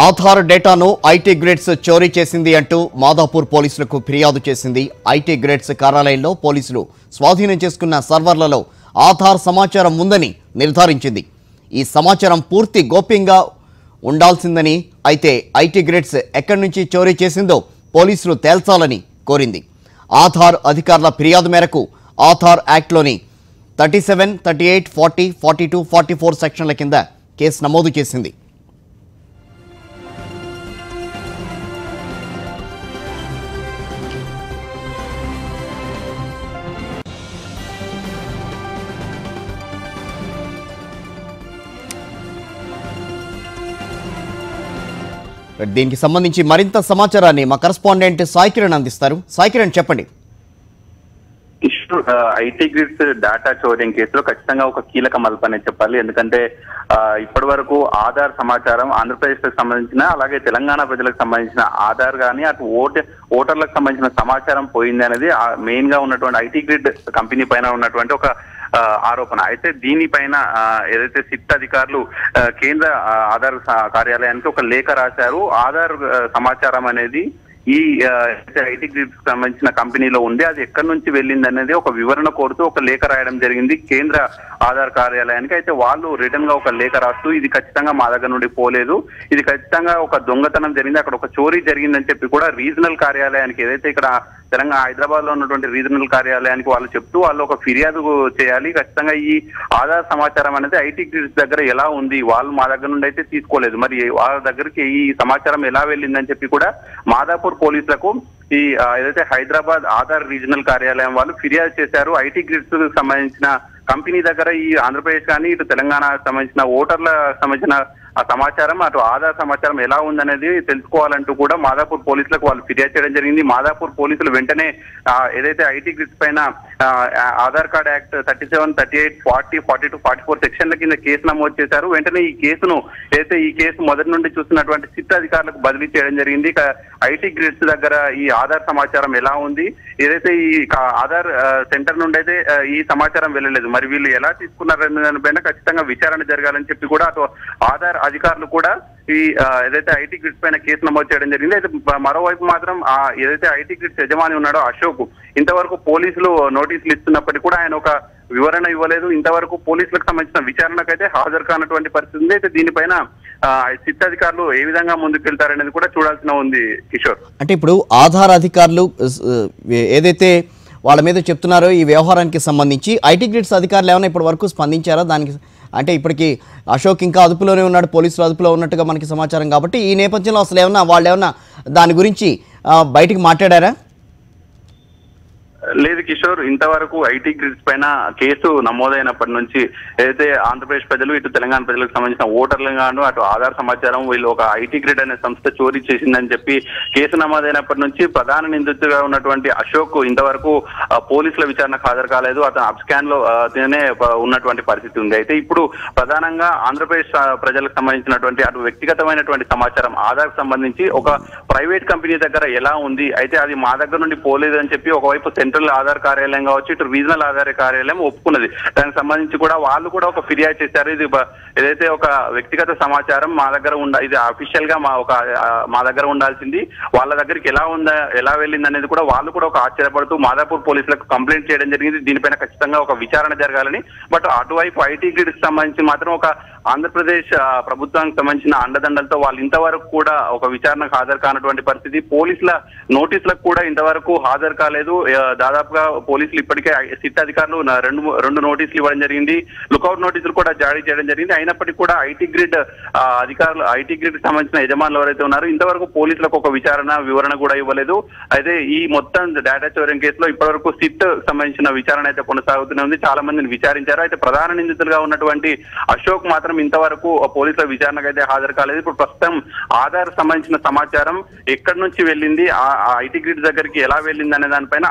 ఆధార్ డేటాను IT grids చోరీ చేసింది అంటూ మాదాపూర్ పోలీసులకు ఫిర్యాదు చేసింది. ఐటీ గ్రిడ్స్ కార్యాలయంలో పోలీసులు స్వాధీనం చేసుకున్న సర్వర్లలో ఆధార్ సమాచారం ఉందని నిర్ధారించింది. ఈ సమాచారం పూర్తి గోప్యంగా ఉండాల్సిందని, అయితే ఐటీ గ్రిడ్స్ ఎక్కడి నుంచి చోరీ చేసిందో పోలీసులు తేల్చాలని కోరింది. ఆధార్ అధికారుల ఫిర్యాదు మేరకు ఆధార్ యాక్ట్లోని 37, 38, 40, 42, 44 సెక్షన్ల కింద కేసు నమోదు చేసింది. దీనికి సంబంధించి మరింత సమాచారాన్ని మా కరెస్పాండెంట్ సాయి కిరణ్ అందిస్తారు. సాయి కిరణ్, చెప్పండి. ఐటీ గ్రిడ్స్ డేటా చోరింగ్ కేసులో ఖచ్చితంగా ఒక కీలక మలుపనే చెప్పాలి. ఎందుకంటే ఇప్పటి వరకు ఆధార్ సమాచారం ఆంధ్రప్రదేశ్ కు సంబంధించిన, అలాగే తెలంగాణ ప్రజలకు సంబంధించిన ఆధార్ కానీ అటు ఓటర్లకు సంబంధించిన సమాచారం పోయింది అనేది మెయిన్ గా ఉన్నటువంటి ఐటీ గ్రిడ్ కంపెనీ పైన ఉన్నటువంటి ఒక ఆరోపణ. అయితే దీనిపైన ఏదైతే సిట్ అధికారులు కేంద్ర ఆధార్ కార్యాలయానికి ఒక లేఖ రాశారు. ఆధార్ సమాచారం అనేది ఈ ఐటీ గ్రిడ్స్ సంబంధించిన కంపెనీలో ఉంది, అది ఎక్కడి నుంచి వెళ్ళింది అనేది ఒక వివరణ కోరుతూ ఒక లేఖ రాయడం జరిగింది కేంద్ర ఆధార్ కార్యాలయానికి. అయితే వాళ్ళు రిటర్న్ గా ఒక లేఖ రాస్తూ ఇది ఖచ్చితంగా మా దగ్గర నుండి పోలేదు, ఇది ఖచ్చితంగా ఒక దొంగతనం జరిగింది, అక్కడ ఒక చోరీ జరిగిందని చెప్పి కూడా రీజనల్ కార్యాలయానికి, ఏదైతే ఇక్కడ తెలంగాణ హైదరాబాద్ లో ఉన్నటువంటి రీజనల్ కార్యాలయానికి వాళ్ళు చెప్తూ వాళ్ళు ఒక ఫిర్యాదు చేయాలి. ఖచ్చితంగా ఈ ఆధార్ సమాచారం అనేది ఐటీ గ్రిడ్స్ దగ్గర ఎలా ఉంది, వాళ్ళు మా దగ్గర నుండి అయితే తీసుకోలేదు, మరి వాళ్ళ దగ్గరికి ఈ సమాచారం ఎలా వెళ్ళిందని చెప్పి కూడా మాదాపూర్ పోలీసులకు ఈ ఏదైతే హైదరాబాద్ ఆధార్ రీజనల్ కార్యాలయం వాళ్ళు ఫిర్యాదు చేశారు. ఐటీ గ్రిడ్స్ సంబంధించిన కంపెనీ దగ్గర ఈ ఆంధ్రప్రదేశ్ కానీ ఇటు తెలంగాణ సంబంధించిన ఓటర్ల సంబంధించిన ఆ సమాచారం, అటు ఆధార్ సమాచారం ఎలా ఉందనేది తెలుసుకోవాలంటూ కూడా మాదాపూర్ పోలీసులకు వాళ్ళు ఫిర్యాదు చేయడం జరిగింది. మాదాపూర్ పోలీసులు వెంటనే ఏదైతే ఐటీ గ్రిడ్స్ పైన ఆధార్ కార్డ్ యాక్ట్ 37, 38, 40, 42, 44 సెక్షన్ల కింద కేసు నమోదు చేశారు. వెంటనే ఈ కేసును ఏదైతే ఈ కేసు మొదటి నుండి చూస్తున్నటువంటి సిట్ అధికారులకు బదిలీ చేయడం జరిగింది. ఐటీ గ్రిడ్స్ దగ్గర ఈ ఆధార్ సమాచారం ఎలా ఉంది, ఏదైతే ఈ ఆధార్ సెంటర్ నుండి అయితే ఈ సమాచారం వెళ్ళలేదు, మరి వీళ్ళు ఎలా తీసుకున్నారనే దానిపైన ఖచ్చితంగా విచారణ జరగాలని చెప్పి కూడా అటు ఆధార్ అధికారులు కూడా ఈ ఏదైతే ఐటీ గ్రిడ్స్ పైన కేసు నమోదు చేయడం జరిగింది. అయితే మరోవైపు మాత్రం ఏదైతే ఐటీ గ్రిడ్స్ యజమాని ఉన్నాడో అశోక్, ఇంతవరకు పోలీసులు నోటీసులు ఇస్తున్నప్పటికీ కూడా ఆయన ఒక వివరణ ఇవ్వలేదు. ఇంతవరకు పోలీసులకు సంబంధించిన విచారణకైతే హాజరు కానటువంటి పరిస్థితి ఉంది. అయితే దీనిపైన సిట్ అధికారులు ఏ విధంగా ముందుకెళ్తారనేది కూడా చూడాల్సిన ఉంది కిషోర్. అంటే ఇప్పుడు ఆధార్ అధికారులు ఏదైతే వాళ్ళ మీద చెప్తున్నారో ఈ వ్యవహారానికి సంబంధించి ఐటీ గ్రిడ్స్ అధికారులు ఏమైనా ఇప్పటి వరకు స్పందించారా? దానికి అంటే ఇప్పటికీ అశోక్ ఇంకా అదుపులోనే ఉన్నాడు, పోలీసులు అదుపులో ఉన్నట్టుగా మనకి సమాచారం. కాబట్టి ఈ నేపథ్యంలో అసలు వాళ్ళు ఏమన్నా దాని గురించి బయటికి మాట్లాడారా? లేదు కిషోర్, ఇంతవరకు ఐటీ గ్రిడ్స్ పైన కేసు నమోదైనప్పటి నుంచి ఏదైతే ఆంధ్రప్రదేశ్ ప్రజలు ఇటు తెలంగాణ ప్రజలకు సంబంధించిన ఓటర్లుగాను అటు ఆధార్ సమాచారం వీళ్ళు ఒక ఐటీ గ్రిడ్ అనే సంస్థ చోరీ చేసిందని చెప్పి కేసు నమోదైనప్పటి నుంచి ప్రధాన నిందితుడిగా ఉన్నటువంటి అశోక్ ఇంతవరకు పోలీసుల విచారణకు హాజరు కాలేదు. అతను అబ్స్కాన్ లో ఉన్నటువంటి పరిస్థితి ఉంది. అయితే ఇప్పుడు ప్రధానంగా ఆంధ్రప్రదేశ్ ప్రజలకు సంబంధించినటువంటి అటు వ్యక్తిగతమైనటువంటి సమాచారం ఆధార్ సంబంధించి ఒక ప్రైవేట్ కంపెనీ దగ్గర ఎలా ఉంది, అయితే అది మా దగ్గర నుండి పోలేదు అని చెప్పి ఒకవైపు సెంట్రల్ ఆధార్ కార్యాలయం కావచ్చు, ఇటు రీజనల్ ఆధార్ కార్యాలయం ఒప్పుకున్నది. దానికి సంబంధించి కూడా వాళ్ళు కూడా ఒక ఫిర్యాదు చేశారు. ఇది ఏదైతే ఒక వ్యక్తిగత సమాచారం మా దగ్గర ఇది అఫీషియల్ గా మా దగ్గర ఉండాల్సింది, వాళ్ళ దగ్గరికి ఎలా వెళ్ళింది అనేది కూడా వాళ్ళు కూడా ఒక ఆశ్చర్యపడుతూ మాదాపూర్ పోలీసులకు కంప్లైంట్ చేయడం జరిగింది. దీనిపైన ఖచ్చితంగా ఒక విచారణ జరగాలని. బట్ అటువైపు ఐటీ గ్రిడ్స్ సంబంధించి మాత్రం ఒక ఆంధ్రప్రదేశ్ ప్రభుత్వానికి సంబంధించిన అండదండలతో వాళ్ళు ఇంతవరకు కూడా ఒక విచారణకు హాజరు కానటువంటి పరిస్థితి. పోలీసుల నోటీసులకు కూడా ఇంతవరకు హాజరు కాలేదు. దాదాపుగా పోలీసులు ఇప్పటికే సిట్ అధికారులు రెండు నోటీసులు ఇవ్వడం జరిగింది, లుకౌట్ నోటీసులు కూడా జారీ చేయడం జరిగింది. అయినప్పటికీ కూడా ఐటీ గ్రిడ్ అధికారులు, ఐటీ గ్రిడ్ సంబంధించిన యజమానులు ఎవరైతే ఉన్నారో ఇంతవరకు పోలీసులకు ఒక వివరణ కూడా ఇవ్వలేదు. అయితే ఈ మొత్తం డేటా చోరింగ్ కేసులో ఇప్పటివరకు సిట్ సంబంధించిన విచారణ అయితే కొనసాగుతూనే ఉంది. చాలా మందిని విచారించారు. అయితే ప్రధాన నిందితులుగా ఉన్నటువంటి అశోక్ మాత్రం ఇంతవరకు పోలీసుల విచారణకు అయితే హాజరు కాలేదు. ఇప్పుడు ప్రస్తుతం ఆధార్ సంబంధించిన సమాచారం ఎక్కడి నుంచి వెళ్ళింది, ఐటీ గ్రిడ్ దగ్గరికి ఎలా వెళ్ళింది అనే దానిపైన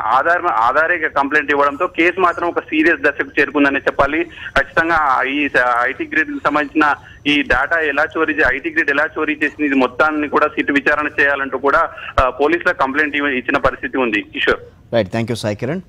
ఆధారే కంప్లైంట్ ఇవ్వడంతో కేసు మాత్రం ఒక సీరియస్ దశకు చేరుకుందని చెప్పాలి. ఖచ్చితంగా ఈ ఐటీ గ్రిడ్ సంబంధించిన ఈ డేటా ఐటీ గ్రిడ్ ఎలా చోరీ చేసింది, ఇది మొత్తాన్ని కూడా సిట్ విచారణ చేయాలంటూ కూడా పోలీసుల కంప్లైంట్ ఇచ్చిన పరిస్థితి ఉంది Kishore. Right, thank you Sai Kiran.